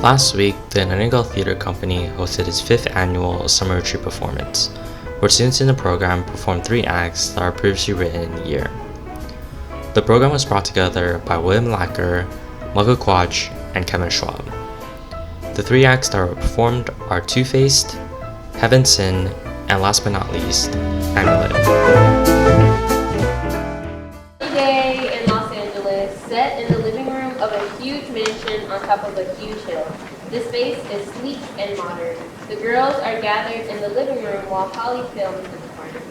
Last week, the Nightingale Theater Company hosted its 5th annual summer retreat performance, where students in the program performed 3 acts that are previously written in the year. The program was brought together by William Lacker, Micheal Quach, and Kevin Schwab. The 3 acts that were performed are Two-Faced, Heaven Sin, and last but not least, Amulet. Day in Los Angeles, set in the living room of a huge mansion on top of a huge hill. This space is sleek and modern. The girls are gathered in the living room while Holly films in the corner.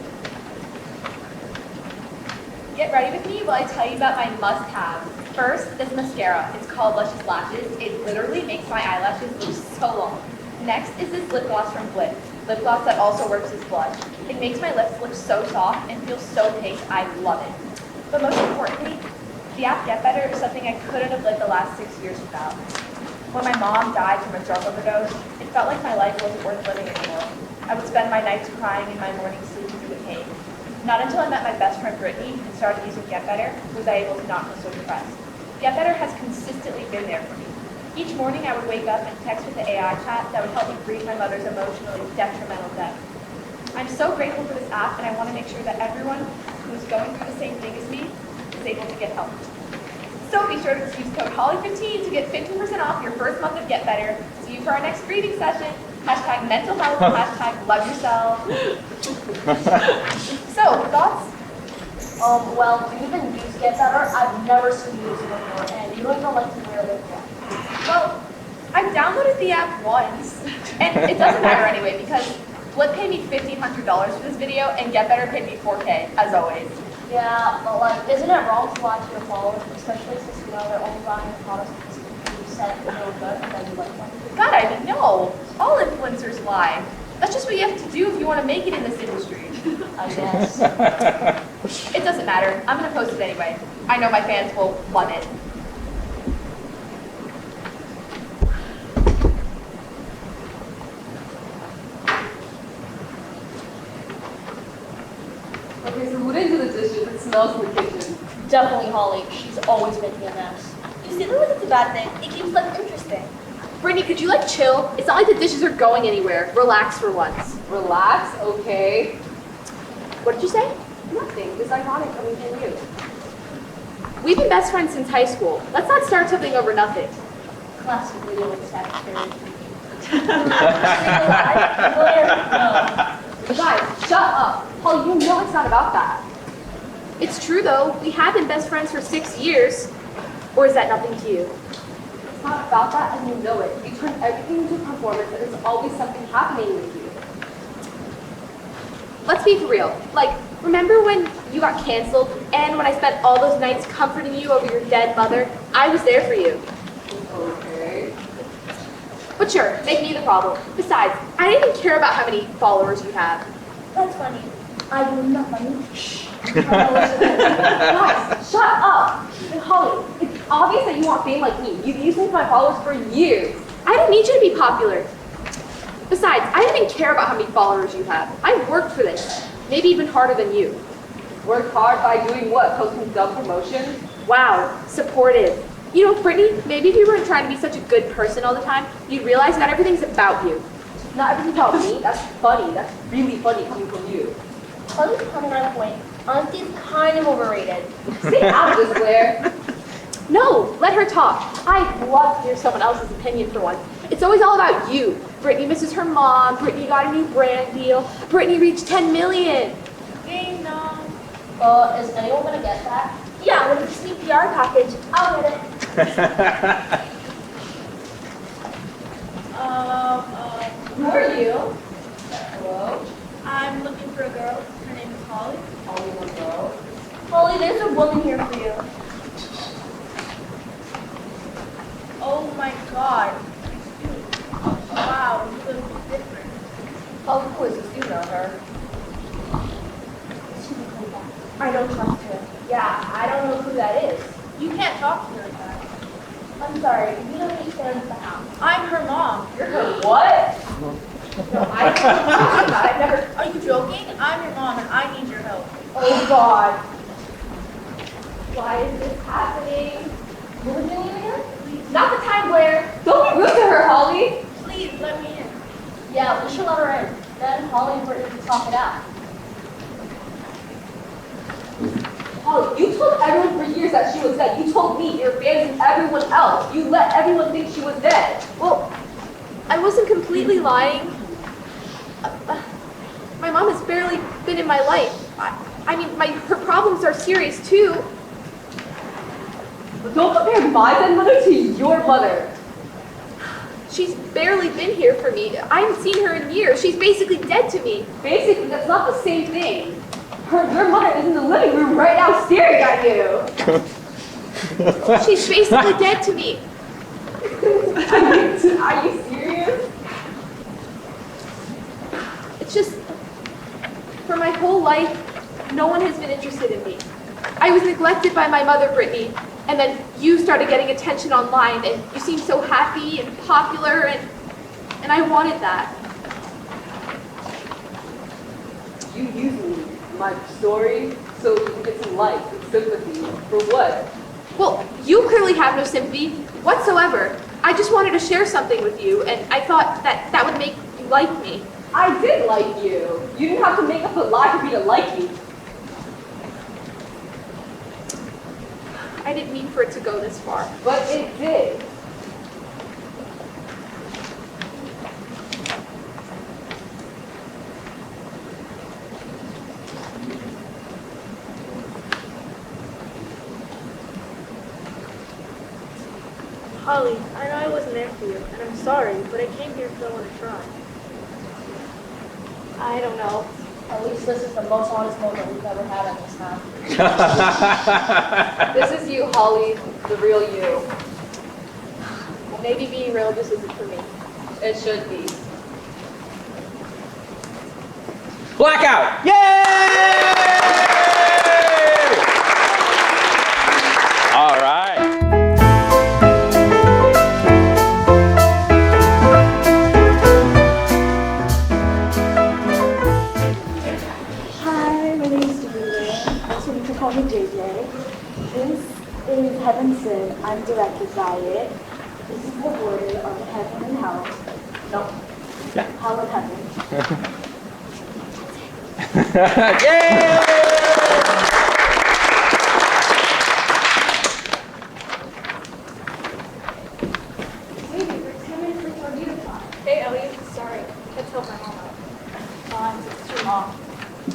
Get ready with me while I tell you about my must-haves. First, this mascara. It's called Luscious Lashes. It literally makes my eyelashes look so long. Next is this lip gloss from Blair. Lip gloss that also works as blush. It makes my lips look so soft and feel so pink. I love it. But most importantly, the app Get Better is something I couldn't have lived the last 6 years without. When my mom died from a drug overdose, it felt like my life wasn't worth living anymore. I would spend my nights crying and my mornings sleeping through the pain. Not until I met my best friend Brittany and started using Get Better was I able to not feel so depressed. Get Better has consistently been there for me. Each morning I would wake up and text with the AI chat that would help me grieve my mother's emotionally detrimental death. I'm so grateful for this app, and I want to make sure that everyone who is going through the same thing as me is able to get help. So be sure to use code HOLLY15 to get 15% off your first month of Get Better. See you for our next grieving session. Hashtag mental health, hashtag love yourself. So, thoughts? Well, do you even use Get Better? I've never seen you use it before, and you don't even like to wear lip gloss. Well, I've downloaded the app once, and it doesn't matter anyway, because Flip paid me $1,500 for this video, and Get Better paid me $4K, as always. Yeah, but like, isn't it wrong to lie to your followers, especially since you know they're only buying your products because you said they were good and then you like them? God, I mean, no. All influencers lie. That's just what you have to do if you want to make it in this industry. I guess. It doesn't matter. I'm going to post it anyway. I know my fans will love it. Okay, so who didn't do the dishes? It smells in the kitchen. Definitely Holly. She's always making a mess. You see, look, it's a bad thing. It keeps life interesting. Brittany, could you chill? It's not like the dishes are going anywhere. Relax for once. Relax, okay. What did you say? Nothing. It's ironic coming from you. We've been best friends since high school. Let's not start something over nothing. Classic video with secretary. Guys, shut up. Holly, you know it's not about that. It's true though. We have been best friends for 6 years. Or is that nothing to you? It's not about that, and you know it. You turn everything into a performance, and there's always something happening with you. Let's be for real. Like, remember when you got canceled and when I spent all those nights comforting you over your dead mother? I was there for you. Okay. But sure, make me the problem. Besides, I didn't even care about how many followers you have. That's funny. I do not money. Shh. Guys, shut up! And Holly, it's obvious that you want fame like me. You've used me for my followers for years. I didn't need you to be popular. Besides, I didn't even care about how many followers you have. I worked for this. Maybe even harder than you. Worked hard by doing what? Posting dumb promotions? Wow, supportive. You know, Brittany, maybe if you weren't trying to be such a good person all the time, you'd realize not everything's about you. Not everything's about me? That's funny. That's really funny coming from you. Holly's kind of on point. Auntie's kind of overrated. Stay out of this, Clair. No, let her talk. I'd love to hear someone else's opinion for once. It's always all about you. Brittany misses her mom. Brittany got a new brand deal. Brittany reached 10 million. Ding dong. Is anyone gonna get that? Yeah, with a new PR package. I'll get it. Who are you? Hello? I'm looking for a girl. Her name is Holly. Only one girl. Holly, there's a woman here for you. Oh my god. Wow, you look different. How cool is this? You know her. I don't trust her. Yeah, I don't know who that is. You can't talk to her like that. I'm sorry, you don't understand the house. I'm her mom. You're her what? No, I don't know that. I've never. Are you joking? I'm your mom and I need your help. Oh God. Why is this happening? What was your name again? Not the time, Blair. Don't be rude to her, Yeah, we should let her in. Then Holly and Brittany can talk it out. Holly, you told everyone for years that she was dead. You told me, your fans, and everyone else. You let everyone think she was dead. Well, I wasn't completely lying. My mom has barely been in my life. I mean, her problems are serious too. But don't compare my dead mother to your mother. She's barely been here for me. I haven't seen her in years. She's basically dead to me. Basically, that's not the same thing. Your mother is in the living room right now staring at you. She's basically dead to me. Are you serious? It's just, for my whole life, no one has been interested in me. I was neglected by my mother, Brittany, and then you started getting attention online, and you seemed so happy and popular, and I wanted that. You using my story so you can get some likes and sympathy. For what? Well, you clearly have no sympathy whatsoever. I just wanted to share something with you, and I thought that would make you like me. I did like you. You didn't have to make up a lie for me to like you. I didn't mean for it to go this far. But it did. Holly, I know I wasn't there for you, and I'm sorry, but I came here because I want to try. I don't know. At least this is the most honest moment we've ever had at this time. This is you, Holly, the real you. Well, maybe being real just isn't for me. It should be. Blackout! Yay! All right. Hi, my name is Vivianne. So you can call me JJ. This is Heaven Sin. I'm directed by it. This is the order of heaven and hell. No. Yeah. Hell and heaven. Yay! Hey, Ellie, sorry. Can't help my mom out. Fine, it's too long.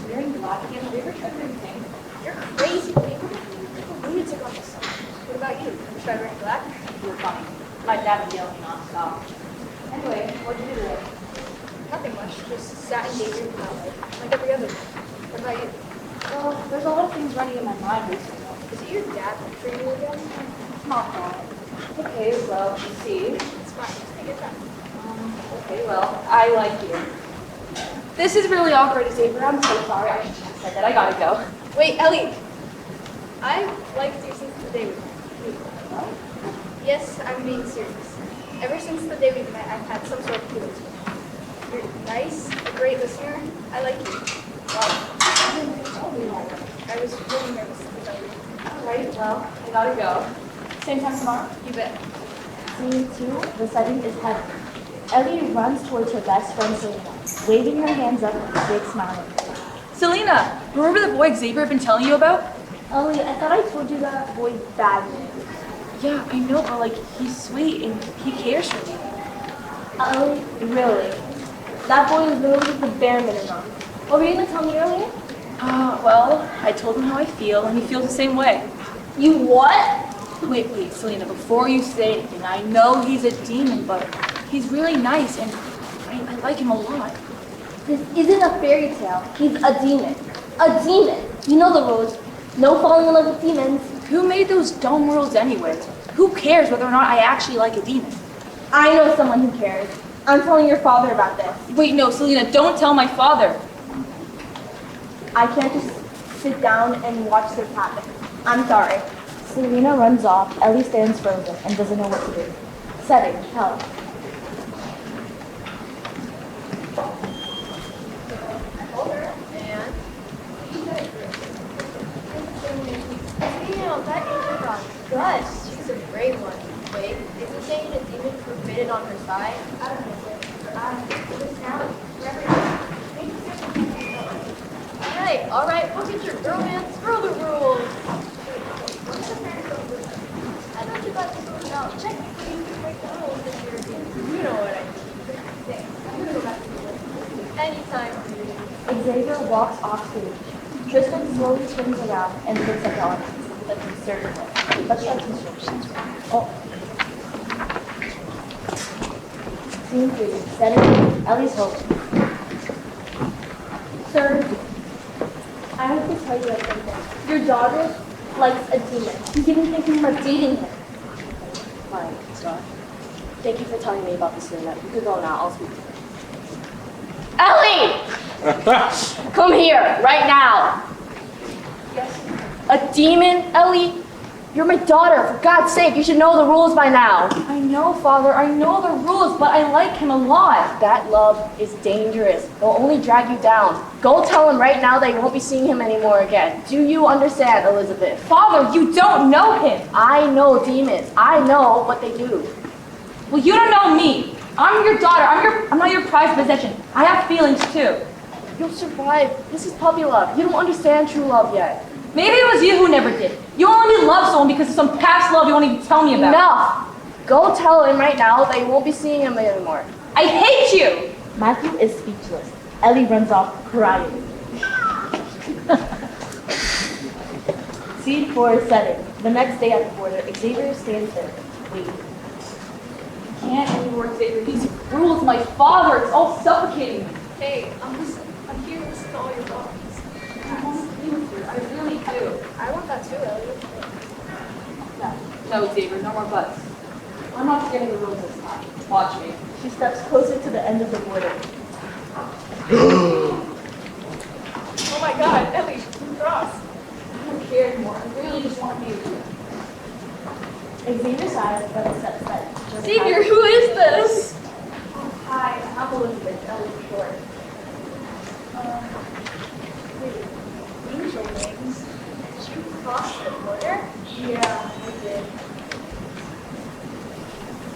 You're in black again. Have you ever tried anything? You're crazy. You're a lunatic on this side. What about you? Have you tried wearing black? You were funny. My dad was yelling nonstop. Anyway, what'd you do today? Nothing much. Just sat and daydreamed about life, like every other. What about you? Well, there's a lot of things running in my mind recently. Is it your dad lecturing you again? It's not that. Okay, well, you see. It's fine. Just take your time. Okay, well, I like you. This is really awkward, Xavier. I'm so sorry. I shouldn't have said that. I gotta go. Wait, Ellie. I've liked you since the day we met. Yes, I'm being serious. Ever since the day we met, I've had some sort of feelings for you. You're nice, a great listener. I like you. Wow. I was really nervous to tell you. Alright, well, I gotta go. Same time tomorrow? You bet. Scene 2, the setting is heaven. Ellie runs towards her best friend Selena, waving her hands up with a big smile. Selena, remember the boy Xavier had been telling you about? Ellie, I thought I told you that boy's bad news. Yeah, I know, but like, he's sweet and he cares for me. Ellie, really? That boy is literally the bare minimum. What were you going to tell me earlier? Well, I told him how I feel and he feels the same way. You what? Wait, Selena, before you say anything, I know he's a demon, but he's really nice and I like him a lot. This isn't a fairy tale. He's a demon. A demon. You know the rules. No falling in love with demons. Who made those dumb rules anyway? Who cares whether or not I actually like a demon? I know someone who cares. I'm telling your father about this. Wait, no, Selena, don't tell my father. I can't just sit down and watch this happen. I'm sorry. Selena runs off. Ellie stands frozen and doesn't know what to do. Setting, hell. That angel got Gus. She's a brave one. Wait, isn't saying a demon forbidden on her side? I don't know. All right, we'll teach your romance, screw the rules. I thought you got to go out. Technically, you can break the rules if you're in. You know what I mean. I'm gonna go back to the list. Anytime. Xavier walks off stage. Tristan slowly turns around and looks at the audience with a concerned look. Let's try instructions. Oh. Scene 3. Senator Ellie's home. Sir, I have to tell you something. Your daughter likes a demon. He's even thinking about dating him. Fine, Scott. Thank you for telling me about this internet. You could go now. I'll speak to her. Ellie! Come here, right now. Yes. A demon, Ellie? You're my daughter. For God's sake, you should know the rules by now. I know, Father. I know the rules, but I like him a lot. That love is dangerous. It'll only drag you down. Go tell him right now that you won't be seeing him anymore again. Do you understand, Elizabeth? Father, you don't know him. I know demons. I know what they do. Well, you don't know me. I'm your daughter. I'm not your prized possession. I have feelings too. You'll survive. This is puppy love. You don't understand true love yet. Maybe it was you who never did. You only love someone because of some past love you won't even tell me about. Enough! Go tell him right now that you won't be seeing him anymore. I hate you! Matthew is speechless. Ellie runs off crying. Scene 4 is setting. The next day at the border, Xavier stands there, waiting. Can't anymore, Xavier. These rules, my father, it's all suffocating me. Hey, I'm here to listen to all your thoughts. I want to be with you. I really do. I want that too, Ellie. No, Xavier, no more buts. I'm not forgetting the rules this time. Watch me. She steps closer to the end of the border. Oh my God, Ellie, you cross. I don't care anymore. I really just want to be with you. Xavier sighs, but accepts that. Xavier, who is this? Hi, I'm Elizabeth. Ellie for short. Angel wings. Did you cross the border? Yeah, I did.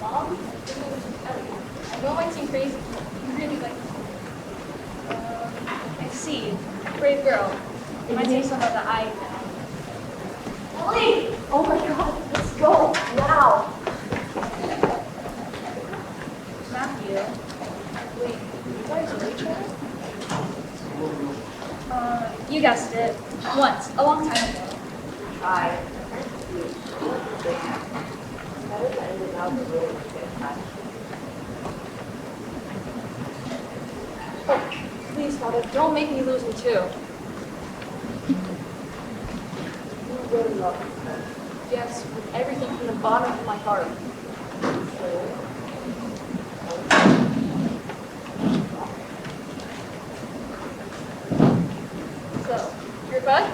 Mom? Ellie, I know I might seem crazy. You really like me. I see. Brave girl. You might say something that I know. Ellie! Oh my God, let's go now. Matthew. Wait, you guys know each other? You guessed it. Once, a long time ago. Hi. Oh, please, Father, don't make me lose me too. You really love me. Yes, with everything from the bottom of my heart. So, you're bud?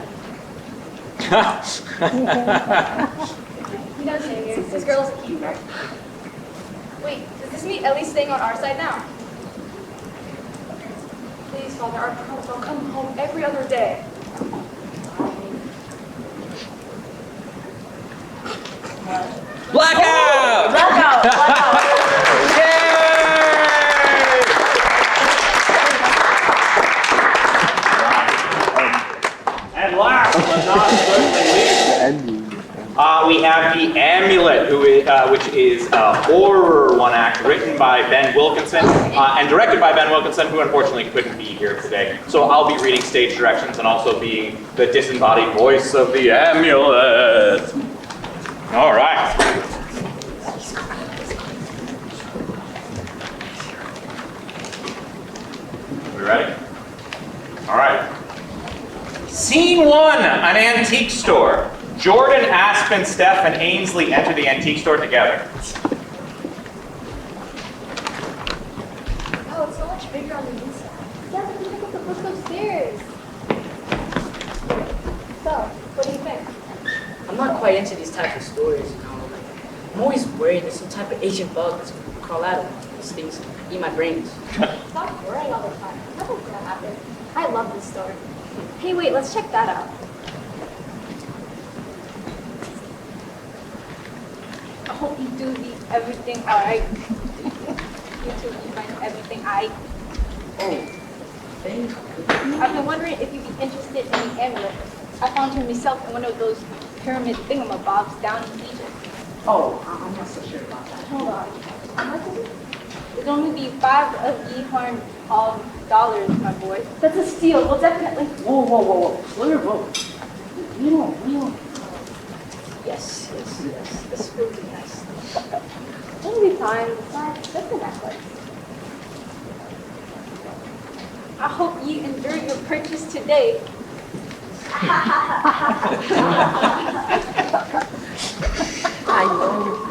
You know, Xavier, this girl's a keeper. Wait, does this mean Ellie's staying on our side now? Please, Father, I promise I'll come home every other day. Blackout! Blackout! Blackout! And last but not certainly least, we have the Amulet, which is a horror one-act written by Ben Wilkinson and directed by Ben Wilkinson, who unfortunately couldn't be here today. So I'll be reading stage directions and also being the disembodied voice of the Amulet. All right. We ready? All right. Scene 1, an antique store. Jordan, Aspen, Steph, and Ainsley enter the antique store together. Oh, it's so much bigger on the inside. Yeah, but look at the book upstairs. So, what do you think? I'm not quite into these types of stories, you know. Like, I'm always worried that some type of ancient bug is going to crawl out of these things and eat my brains. Stop worrying all the time. Nothing's gonna happen. I love this store. Hey, wait, let's check that out. I hope you do everything all right. you till you find everything I... Oh, thank you. I've been wondering if you'd be interested in the amulet. I found her myself in one of those pyramid thingamabobs down in Egypt. Oh, I'm not so sure about that. Hold on. How much is it? It'd only be $5 of Yuan dollars, my boy. That's a steal. Well, definitely. Whoa. Clair, whoa. We don't. Yes. This will be nice. It'll be fine. Besides, that's a necklace. I hope you enjoyed your purchase today. I know.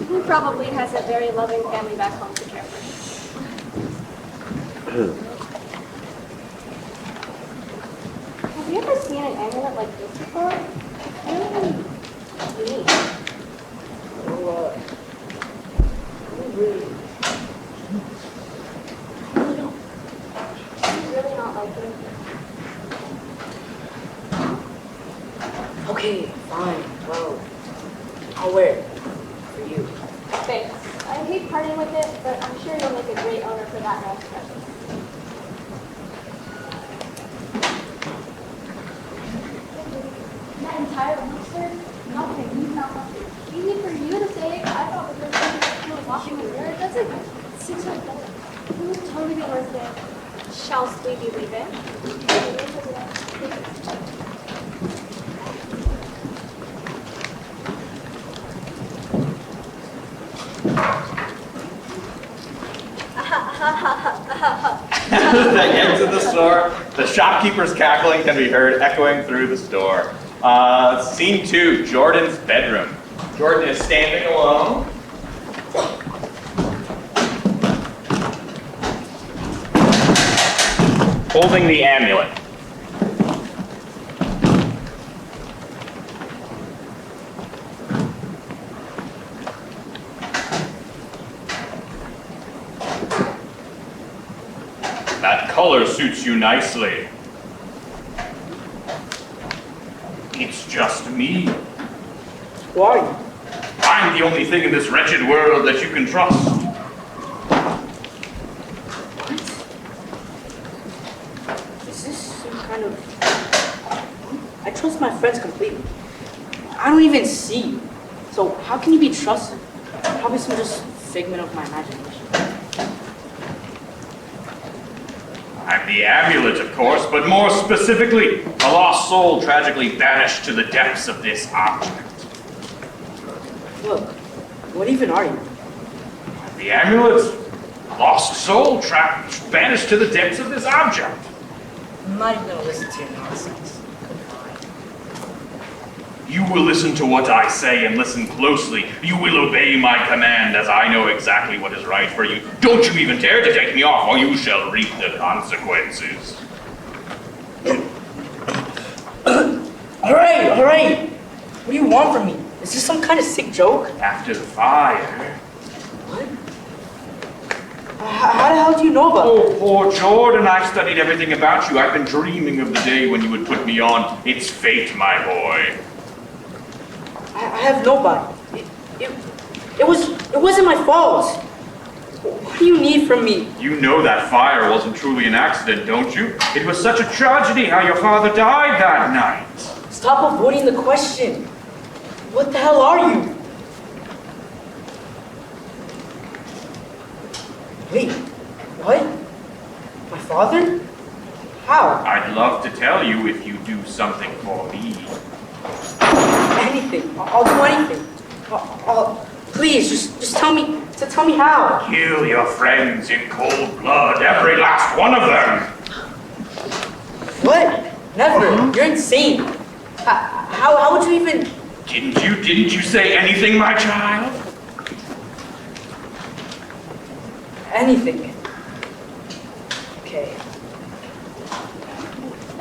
He probably has a very loving family back home to care for. Have you ever seen an amulet like this before? It's really unique. Really not like it. Okay, fine. Well, I'll wear it for you. Thanks. I hate parting with it, but I'm sure you'll make a great owner for that next present. That entire monster? Nothing. Not nothing. Easy for you to say. I thought the first time you were washing the mirror. That's like $600. You would totally be worth it. Shall we be leaving? As they enter the store, the shopkeeper's cackling can be heard echoing through the store. Scene 2, Jordan's bedroom. Jordan is standing alone. Holding the amulet. That color suits you nicely. It's just me. Who are you? I'm the only thing in this wretched world that you can trust. Is this some kind of... I trust my friends completely. I don't even see you. So how can you be trusted? Probably some just figment of my imagination. I'm the amulet, of course, but more specifically, a lost soul tragically banished to the depths of this object. Look, what even are you? The amulet, a lost soul banished to the depths of this object. I'm not even gonna listen to your nonsense. You will listen to what I say and listen closely. You will obey my command as I know exactly what is right for you. Don't you even dare to take me off or you shall reap the consequences. All right. What do you want from me? Is this some kind of sick joke? After the fire. What? How the hell do you know about Oh, poor Jordan, I've studied everything about you. I've been dreaming of the day when you would put me on. It's fate, my boy. I have nobody. It wasn't my fault. What do you need from me? You know that fire wasn't truly an accident, don't you? It was such a tragedy how your father died that night. Stop avoiding the question. What the hell are you? Wait, what? My father? How? I'd love to tell you if you do something for me. Anything. I'll do anything. Please, just tell me how. Kill your friends in cold blood, every last one of them. What? Never. You're insane. How would you even... Didn't you say anything, my child? Anything. Okay.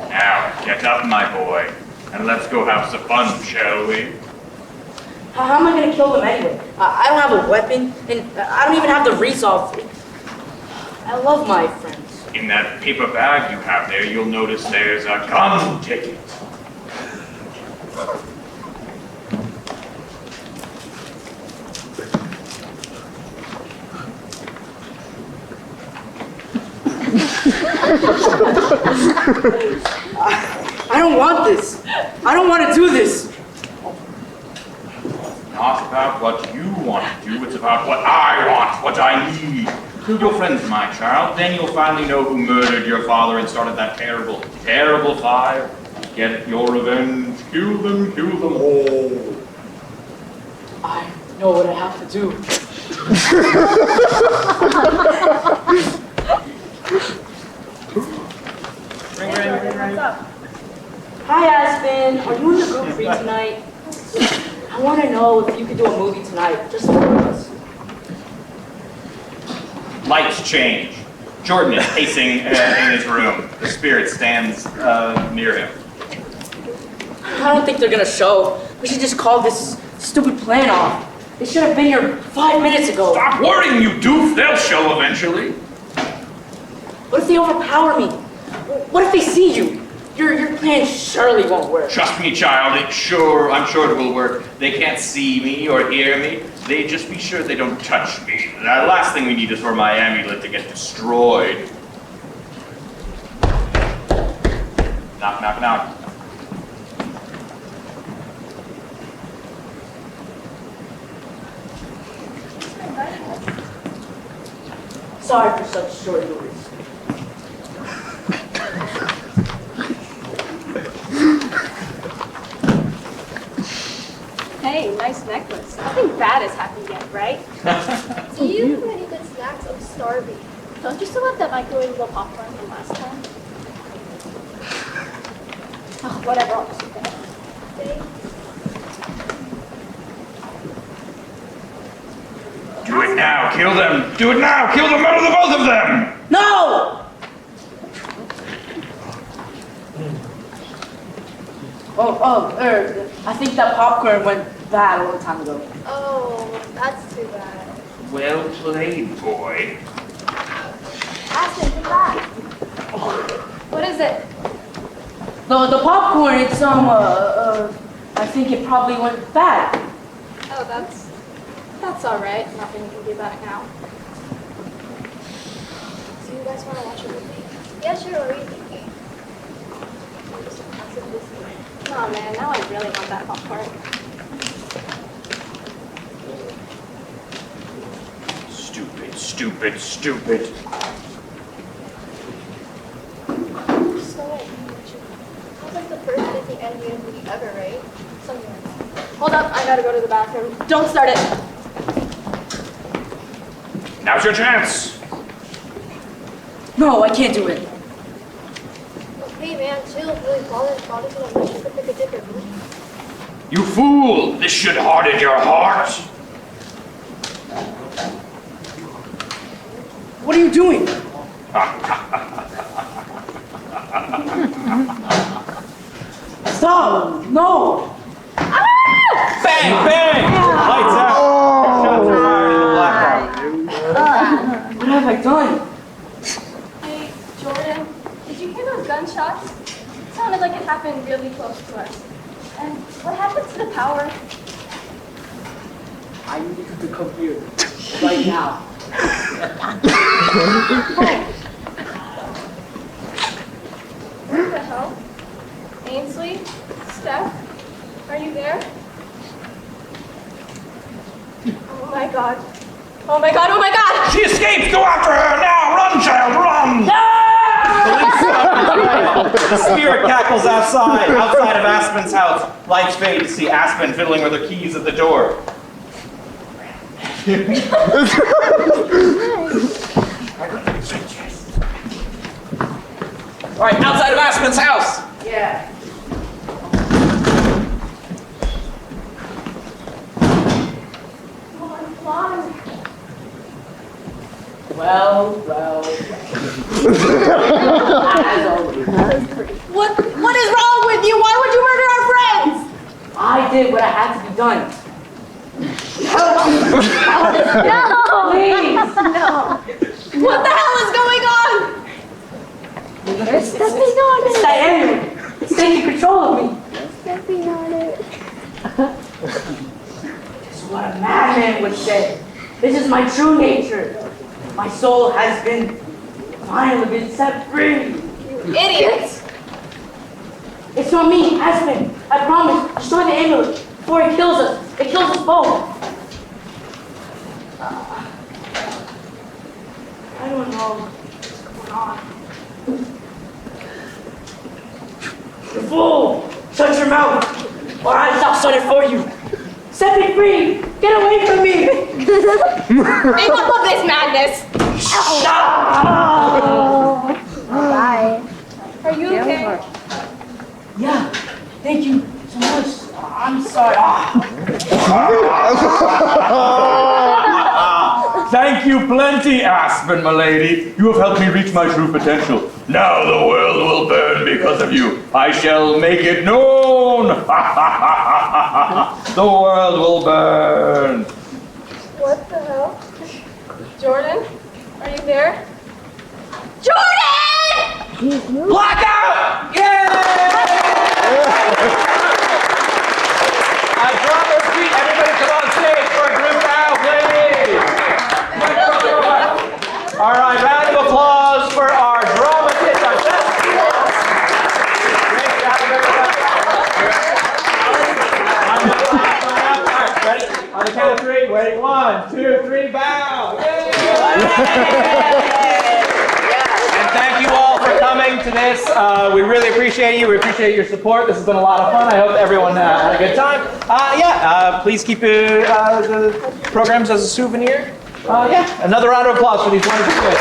Now, get up, my boy, and let's go have some fun, shall we? How am I gonna kill them anyway? I don't have a weapon, and I don't even have the resolve. I love my friends. In that paper bag you have there, you'll notice there's a gun ticket. I don't want this. I don't want to do this. Not about what you want to do, it's about what I want, what I need. Kill your friends, my child, then you'll finally know who murdered your father and started that terrible, terrible fire. Get your revenge. Kill them all. I know what I have to do. What's up? Hi, Aspen. Are you in the group free tonight? I want to know if you could do a movie tonight, just for us. Lights change. Jordan is pacing in his room. The spirit stands near him. I don't think they're gonna show. We should just call this stupid plan off. They should have been here 5 minutes ago. Stop worrying, you doof. They'll show eventually. What if they overpower me? What if they see you? Your plan surely won't work. Trust me, child. I'm sure it will work. They can't see me or hear me. They just be sure they don't touch me. The last thing we need is for my amulet to get destroyed. Knock, knock, knock. Sorry for such short notice. Hey, nice necklace. Nothing bad has happened yet, right? Do you have any good snacks? I'm starving. Don't you still have that microwavable popcorn from last time? Oh, whatever, I'll just eat that. Do it now. Kill them. Do it now. Kill them. Murder the both of them. No! I think that popcorn went bad a long time ago. Oh, that's too bad. Well played, boy. Aspen, come back. What is it? The popcorn, it's, I think it probably went bad. Oh, that's all right. Nothing we can do about it now. Do you guys want to watch a movie? Yeah, sure. What are you thinking? Oh man, now I really want that popcorn. Stupid, stupid, stupid. So wait, sounds like the first Disney animated movie ever, right? Something like that. Hold up, I gotta go to the bathroom. Don't start it. Now's your chance. No, I can't do it. Hey man, chill. Really bothered so much you could pick a different movie. You fool! This should harden your heart. What are you doing? Stop! No! Bang! Bang! Lights out. Shots are fired in the blackout. What have I done? Hey, Jordan, did you hear those gunshots? It sounded like it happened really close to us. And what happened to the power? I need you to come here. Right now. What the hell? Ainsley? Steph? Are you there? Oh my god. Oh my god, oh my god! She escaped! Go after her! Now! Run, child, run! The spirit cackles outside of Aspen's house. Lights fade to see Aspen fiddling with her keys at the door. All right, outside of Aspen's house. Yeah. Well. As always. What is wrong with you? Why would you murder our friends? I did what I had to be done. No! Please! No! What the hell is going on? There's nothing on It's that amulet. It's taking control of me. There's nothing on it. This is what a madman would say. This is my true nature. My soul has finally been set free. You Idiots! It's not me, Aspen. I promise. Destroy the amulet before it kills us. It kills us both. I don't know what's going on. You fool! Shut your mouth, or I'll shut it for you. Set me free! Get away from me! Enough of this madness! Bye. Are you okay? Yeah, thank you so much. I'm sorry. Thank you plenty, Aspen, my lady. You have helped me reach my true potential. Now the world will burn because of you. I shall make it known. The world will burn. What the hell? Jordan? Are you there? Blackout! Yay! Drama Street, everybody come on stage for a group now, please. All right, round of applause for our drama kids, our best students. Great job, everybody. Ready? On the count of three, wait, 1, 2, 3, bow. Yay! And thank you all for coming to this. We really appreciate you. We appreciate your support. This has been a lot of fun. I hope everyone had a good time. Please keep the programs as a souvenir. Another round of applause for these wonderful kids.